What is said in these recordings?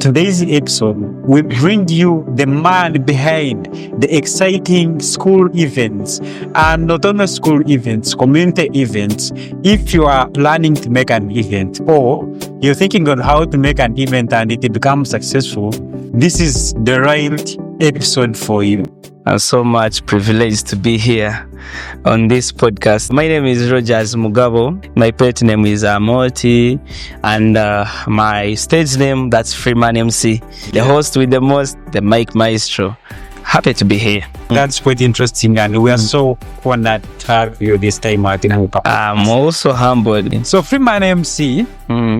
today's episode, we bring you the man behind the exciting school events, and not only school events, community events. If you are planning to make an event or you're thinking on how to make an event and it becomes successful, this is the right episode for you. I'm so much privileged to be here on this podcast. My name is Rogers Mugabo. My pet name is Moti, and my stage name, that's Freeman MC. The host with the most, the Mike Maestro. Happy to be here. That's quite interesting, and we are so honored to have you this time, Martin. I'm also humbled. So Freeman MC,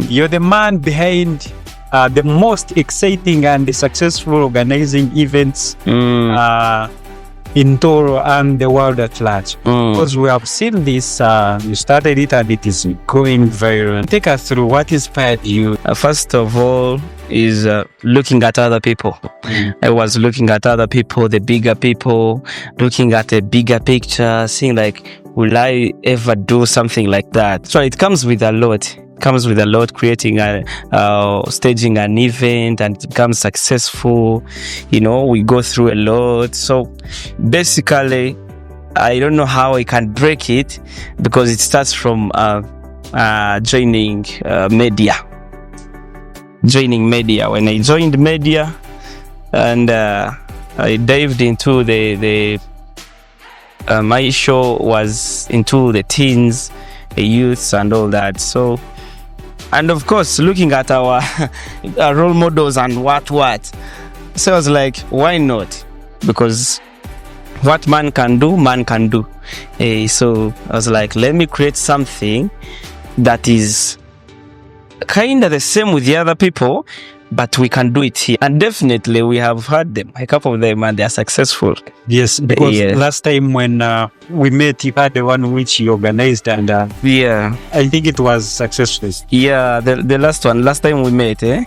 you're the man behind the most exciting and successful organizing events in Toro and the world at large. Because we have seen this, you started it and it is going viral. Take us through what inspired you. First of all, is looking at other people. I was looking at other people, the bigger people, looking at a bigger picture, seeing like, will I ever do something like that? So it comes with a lot. Creating staging an event and it becomes successful. You know, we go through a lot. So basically, I don't know how I can break it because it starts from joining media. When I joined media and I dived into the my show was into the teens, the youths and all that. So, and of course, looking at our role models and what. So I was like, why not? Because what man can do. So I was like, let me create something that is kind of the same with the other people, but we can do it here. And definitely we have had them, a couple of them, and they are successful. Yes, because last time when we met, you had the one which you organized, and I think it was successful. Yeah, the last time we met, the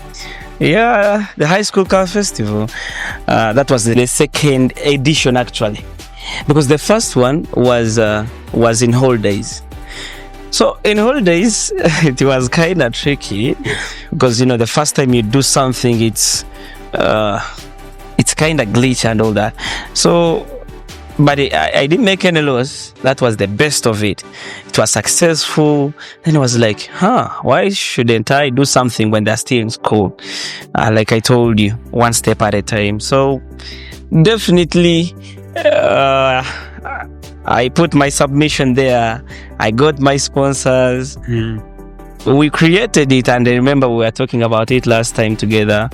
high school car festival. That was the second edition actually, because the first one was in holidays. So in holidays, it was kind of tricky because, you know, the first time you do something, it's kind of glitch and all that. So, but I didn't make any loss. That was the best of it. It was successful. Then I was like, why shouldn't I do something when they're still in school? Like I told you, one step at a time. So definitely, I put my submission there. I got my sponsors. We created it, and I remember we were talking about it last time together.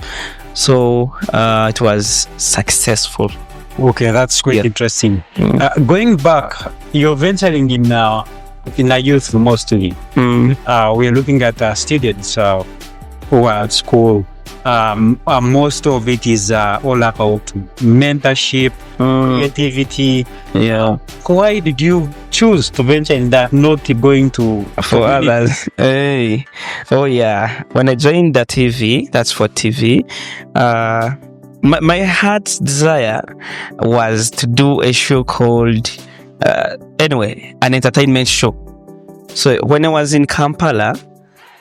So it was successful. Okay, that's quite interesting. Going back, you're venturing in a youth mostly. We're looking at students who are at school. Most of it is all about mentorship, creativity. Yeah. Why did you choose to venture in that, not going to for others? Hey. Oh yeah. When I joined the TV, that's for TV. My heart's desire was to do a show called an entertainment show. So when I was in Kampala,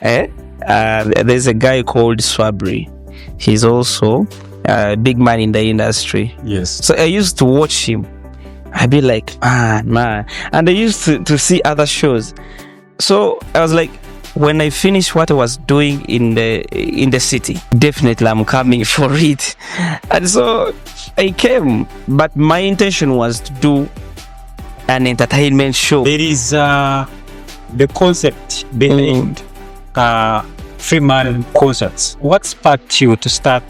there's a guy called Swabri. He's also a big man in the industry. Yes. So I used to watch him. I'd be like, man. And I used to see other shows. So I was like, when I finish what I was doing in the city, definitely I'm coming for it. And so I came. But my intention was to do an entertainment show. There is the concept behind Freeman Concerts. What sparked you to start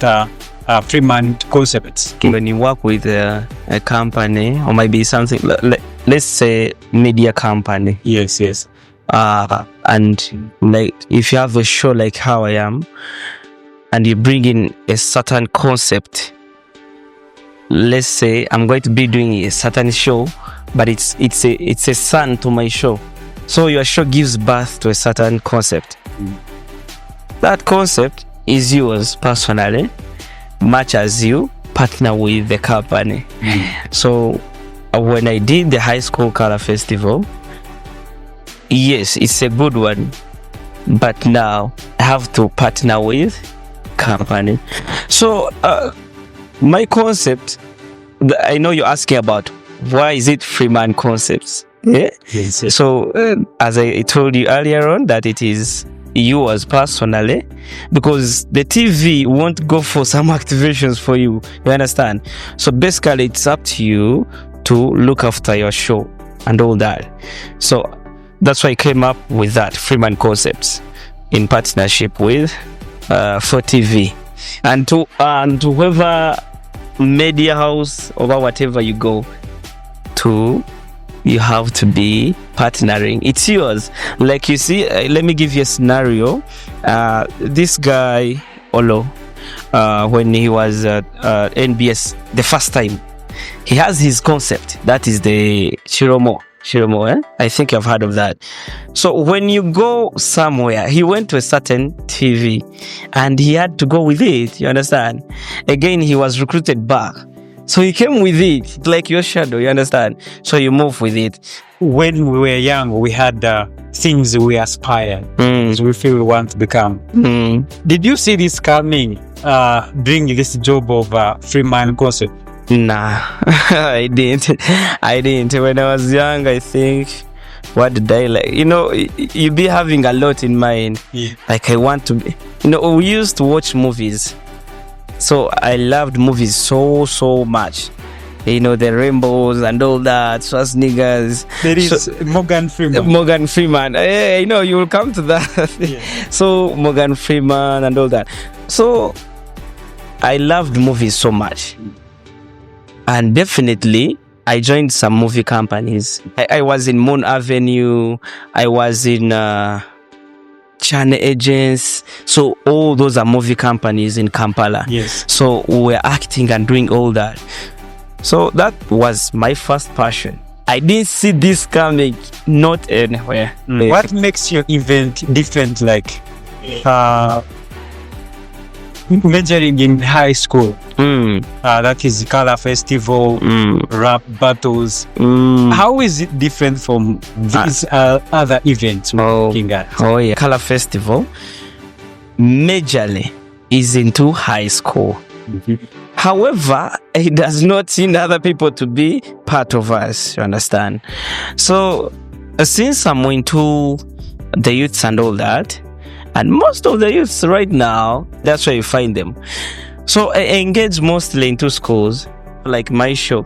Freeman Concepts? When you work with a company, or maybe something, let's say media company. Yes. And like if you have a show like how I am, and you bring in a certain concept, let's say I'm going to be doing a certain show, but it's a son to my show. So your show gives birth to a certain concept. That concept is yours personally, much as you partner with the company. So when I did the high school color festival, yes, it's a good one, but now I have to partner with company. So my concept, I know you're asking about why is it Freeman Concepts? Yeah. Yes. So as I told you earlier on, that it is yours personally, because the TV won't go for some activations for you. You understand? So basically, it's up to you to look after your show and all that. So that's why I came up with that Freeman Concepts in partnership with for TV, and to whoever media house or whatever you go to, you have to be partnering. It's yours. Like you see, let me give you a scenario. This guy Olo, when he was at NBS the first time, he has his concept. That is the Shiromo, I think you've heard of that. So when you go somewhere, he went to a certain TV and he had to go with it. You understand? Again, he was recruited back. So he came with it, like your shadow, you understand? So you move with it. When we were young, we had things we aspired, so we feel we want to become. Did you see this coming, doing this job of Freeman Concept? Nah, I didn't. When I was young, I think, what did I like? You know, you be having a lot in mind. Yeah. Like I want to be, you know, we used to watch movies. So I loved movies so much. You know, the rainbows and all that, Schwarzeneggers. There is Morgan Freeman. Hey, you know, you will come to that. Yeah. So Morgan Freeman and all that. So I loved movies so much. And definitely, I joined some movie companies. I was in Moon Avenue. I was in Channel Agents. So all those are movie companies in Kampala. Yes. So we were acting and doing all that. So that was my first passion. I didn't see this coming, not anywhere. What makes your event different, like majoring in high school? That is color festival, rap battles. How is it different from these other events we're looking at? Oh yeah, color festival majorly is into high school. However, it does not seem other people to be part of us, you understand? So since I'm into the youths and all that, and most of the youths right now, that's where you find them. So I engage mostly into schools, like my show.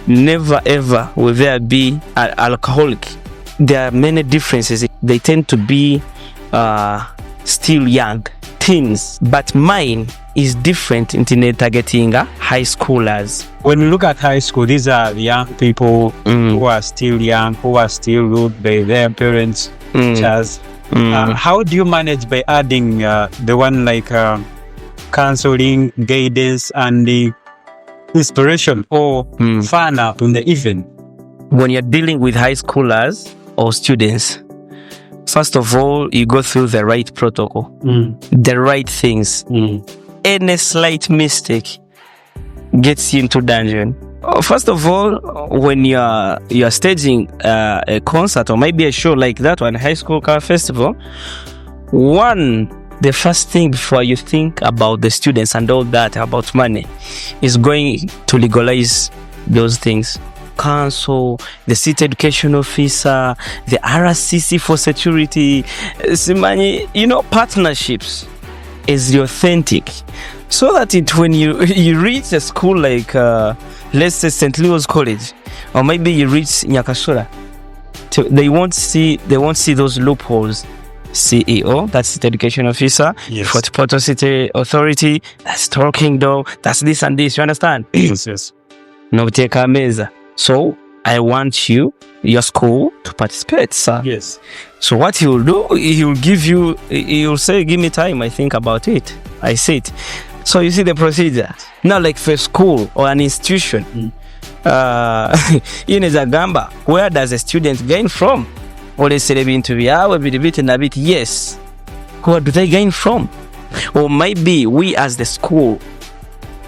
Never ever will there be an alcoholic. There are many differences. They tend to be still young, teens. But mine is different in targeting high schoolers. When we look at high school, these are young people who are still young, who are still ruled by their parents, teachers. How do you manage by adding the one like counseling, guidance, and the inspiration or fun up in the event? When you're dealing with high schoolers or students, first of all, you go through the right protocol, the right things. Any slight mistake gets you into dungeon. First of all, when you're staging a concert or maybe a show like that one, high school car festival, the first thing before you think about the students and all that about money is going to legalize those things. Council, the city education officer, the RCC for security, you know, partnerships is the authentic, so that when you reach a school like let's say St. Leo's College, or maybe you reach Nyakashura, they won't see those loopholes. CEO, that's the education officer. Yes. For the Porto City Authority, that's talking though, that's this and this, you understand? Yes. No take a meza. So I want your school to participate, sir. Yes. So what he will do, he will say, give me time, I think about it. I sit. So you see the procedure. Now like for a school or an institution, in Zagamba, where does a student gain from? Or they say into bit. Yes. Where do they gain from? Or maybe we as the school,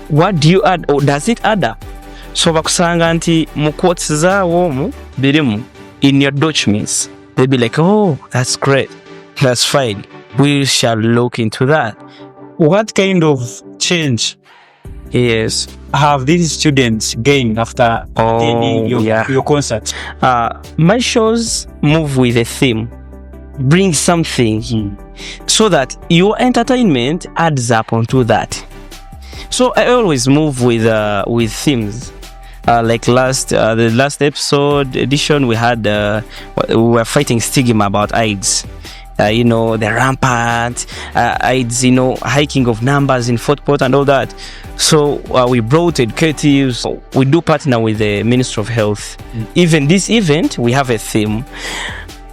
what do you add, or does it add up? So bakusanga nti mu quotes zaawo birimu in your documents. They'll be like, oh, that's great, that's fine, we shall look into that. What kind of change Yes. have these students gained after attending your concert? My shows move with a theme. Bring something so that your entertainment adds up onto that. So I always move with themes. Like the last episode edition, we had we were fighting stigma about AIDS. The rampant AIDS, hiking of numbers in Fort Portal and all that. So we brought educatives. We do partner with the Ministry of Health. Even this event, we have a theme.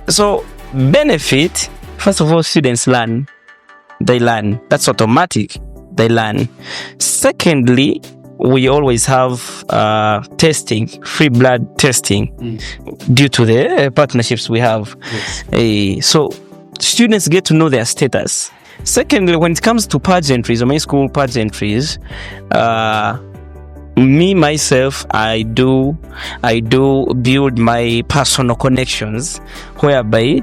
So benefit, first of all, students learn. They learn. That's automatic. They learn. Secondly, we always have testing, free blood testing, due to the partnerships we have. Yes. So students get to know their status. Secondly, when it comes to pageantries, my school pageantries, me myself, I do build my personal connections, whereby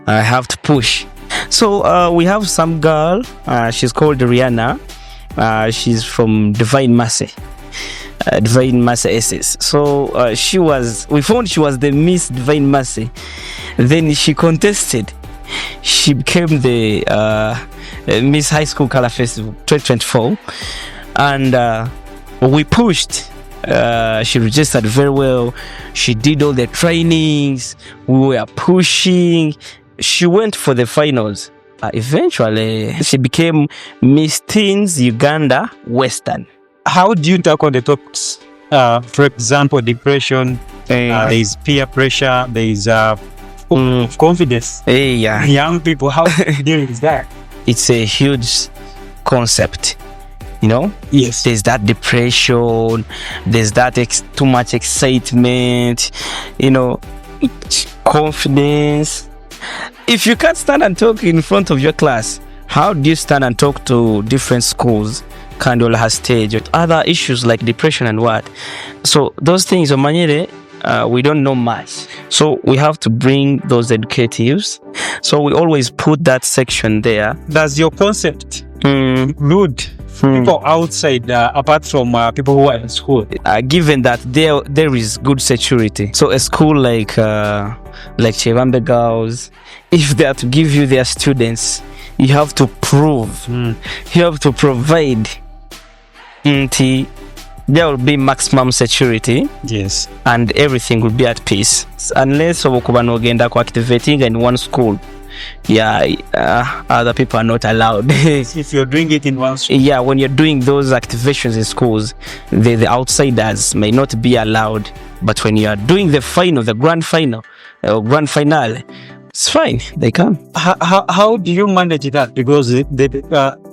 I have to push. So we have some girl, she's called Rihanna. She's from Divine Mercy SS. So we found she was the Miss Divine Mercy. Then she contested. She became the Miss High School Color Festival 2024, and we pushed. She registered very well. She did all the trainings. We were pushing. She went for the finals. Eventually, she became Miss Teens Uganda Western. How do you tackle the topics? For example, depression, there is peer pressure, there is confidence. Young people, how do you deal with that? It's a huge concept. Yes. There's that depression, there's that too much excitement, confidence. If you can't stand and talk in front of your class, how do you stand and talk to different schools? Kandola has stage, other issues like depression and what. So those things, we don't know much. So we have to bring those educatives. So we always put that section there. Does your concept include people outside, apart from people who are in school? Given that there is good security. So a school like Chevambe Girls, if they are to give you their students, you have to prove, you have to provide. There will be maximum security. Yes. And everything will be at peace. Unless obokubano activating in one school. Other people are not allowed. If you're doing it in one school. Yeah, when you're doing those activations in schools, the outsiders may not be allowed. But when you are doing the grand final, grand finale, it's fine. They come. How do you manage that? Because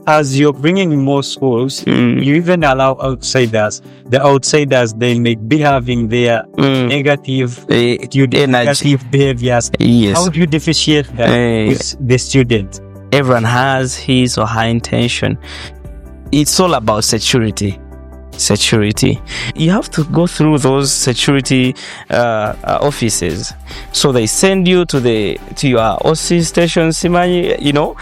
as you're bringing more schools, you even allow outsiders. The outsiders, they may be having their negative behaviors. Yes. How do you differentiate that with the student? Everyone has his or her intention. It's all about security. You have to go through those security offices. So they send you to your OC station, Simani,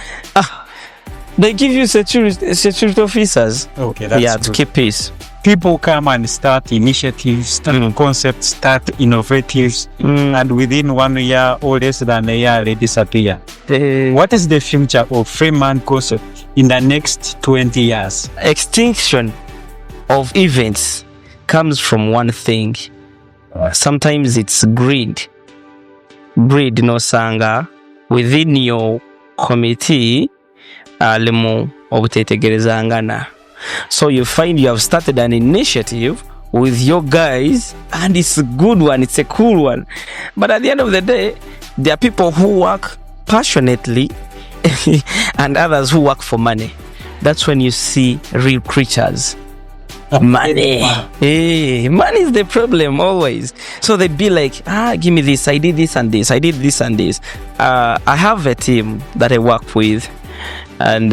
they give you security officers. Okay, that's to keep peace. People come and start initiatives, start concepts, start innovatives, and within 1 year or less than a year, they disappear. What is the future of Freeman concept in the next 20 years? Extinction of events comes from one thing. Sometimes it's greed. Greed, sanga within your committee. So you find you have started an initiative with your guys, and it's a good one, it's a cool one. But at the end of the day, there are people who work passionately and others who work for money. That's when you see real creatures. Money. Money is the problem always. So they'd be like, give me this, I did this and this, I did this and this. I have a team that I work with, and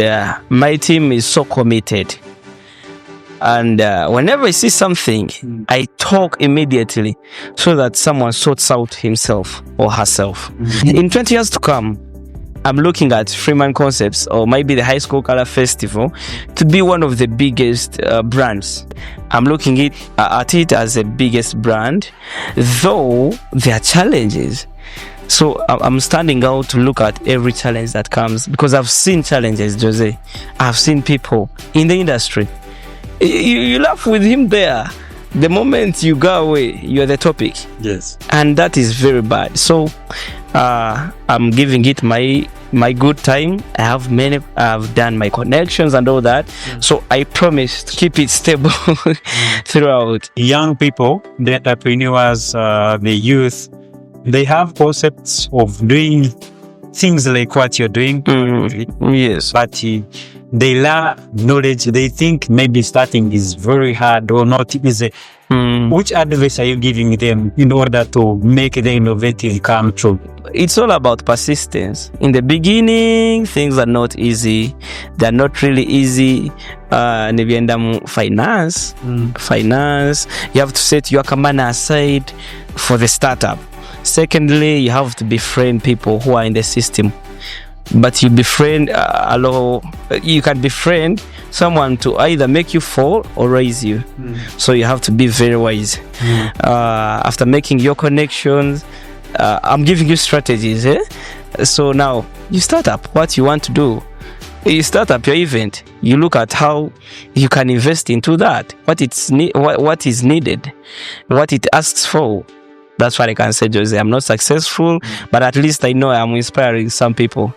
my team is so committed. And whenever I see something, I talk immediately so that someone sorts out himself or herself. In 20 years to come, I'm looking at Freeman Concepts or maybe the High School Color Festival to be one of the biggest brands. I'm looking at it as the biggest brand, though there are challenges. So I'm standing out to look at every challenge that comes, because I've seen challenges, Jose. I've seen people in the industry. You laugh with him there. The moment you go away, you're the topic. Yes. And that is very bad. So I'm giving it my good time. I've done my connections and all that. So I promise to keep it stable throughout. Young people, the entrepreneurs, the youth, they have concepts of doing things like what you're doing. Yes. But they lack knowledge. They think maybe starting is very hard or not easy. Which advice are you giving them in order to make the innovative come true? It's all about persistence. In the beginning, things are not easy. They're not really easy. Finance. You have to set your kamana aside for the startup. Secondly, you have to befriend people who are in the system. But you befriend, you can befriend someone to either make you fall or raise you. So you have to be very wise. After making your connections, I'm giving you strategies. So now you start up what you want to do. You start up your event. You look at how you can invest into that. What is needed, what it asks for. That's what I can say, Jose. I'm not successful, but at least I know I'm inspiring some people.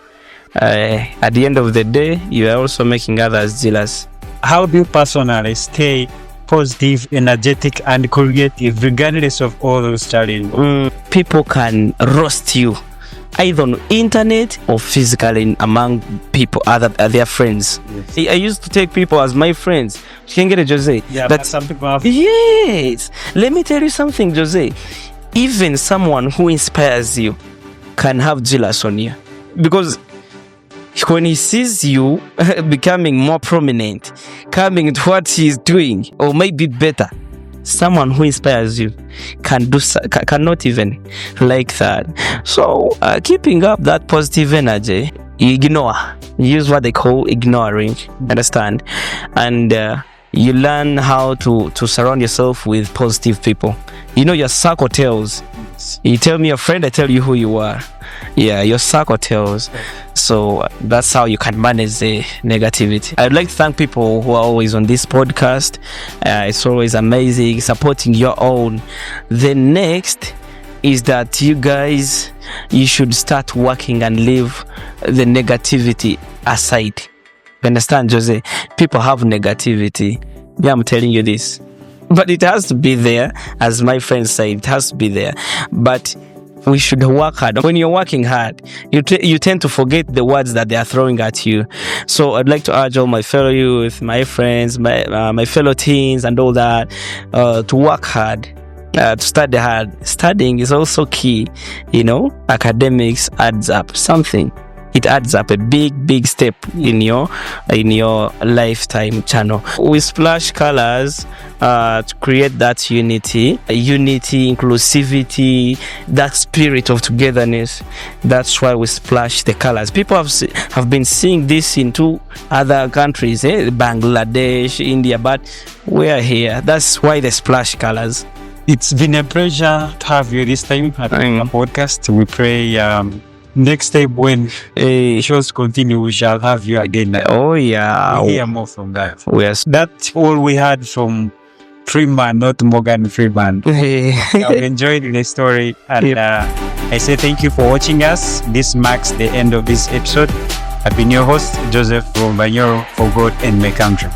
At the end of the day, you are also making others jealous. How do you personally stay positive, energetic, and creative regardless of all those challenges? People can roast you either on internet or physically among people, their friends. Yes. I used to take people as my friends. You can get it, Jose. Yeah, but some people have. Yes. Let me tell you something, Jose. Even someone who inspires you can have jealous on you, because when he sees you becoming more prominent, coming to what he's doing, or maybe better, someone who inspires you cannot even like that. So keeping up that positive energy, you ignore. You use what they call ignoring. Understand? And you learn how to surround yourself with positive people. You know, your circle tells. You tell me your friend, I tell you who you are. Yeah, your circle tells. So that's how you can manage the negativity. I'd like to thank people who are always on this podcast. It's always amazing supporting your own. The next is that you should start working and leave the negativity aside. You understand, Jose? People have negativity. Yeah, I'm telling you this. But it has to be there, as my friend said, it has to be there. But we should work hard. When you're working hard, you tend to forget the words that they are throwing at you. So I'd like to urge all my fellow youth, my friends, my fellow teens and all that, to work hard, to study hard. Studying is also key. You know, academics adds up something. It adds up a big step in your lifetime channel. We splash colors to create that unity, inclusivity, that spirit of togetherness. That's why we splash the colors. People have been seeing this into other countries, Bangladesh, India, but we are here. That's why they splash colors. It's been a pleasure to have you this time at the podcast. We pray next time when shows continue, we shall have you again. Oh yeah, we'll hear more from that. Yes, that's all we had from Freeman, not Morgan Freeman. I've enjoyed the story, and I say thank you for watching us. This marks the end of this episode. I've been your host, Joseph from Banyoro, for God and my country.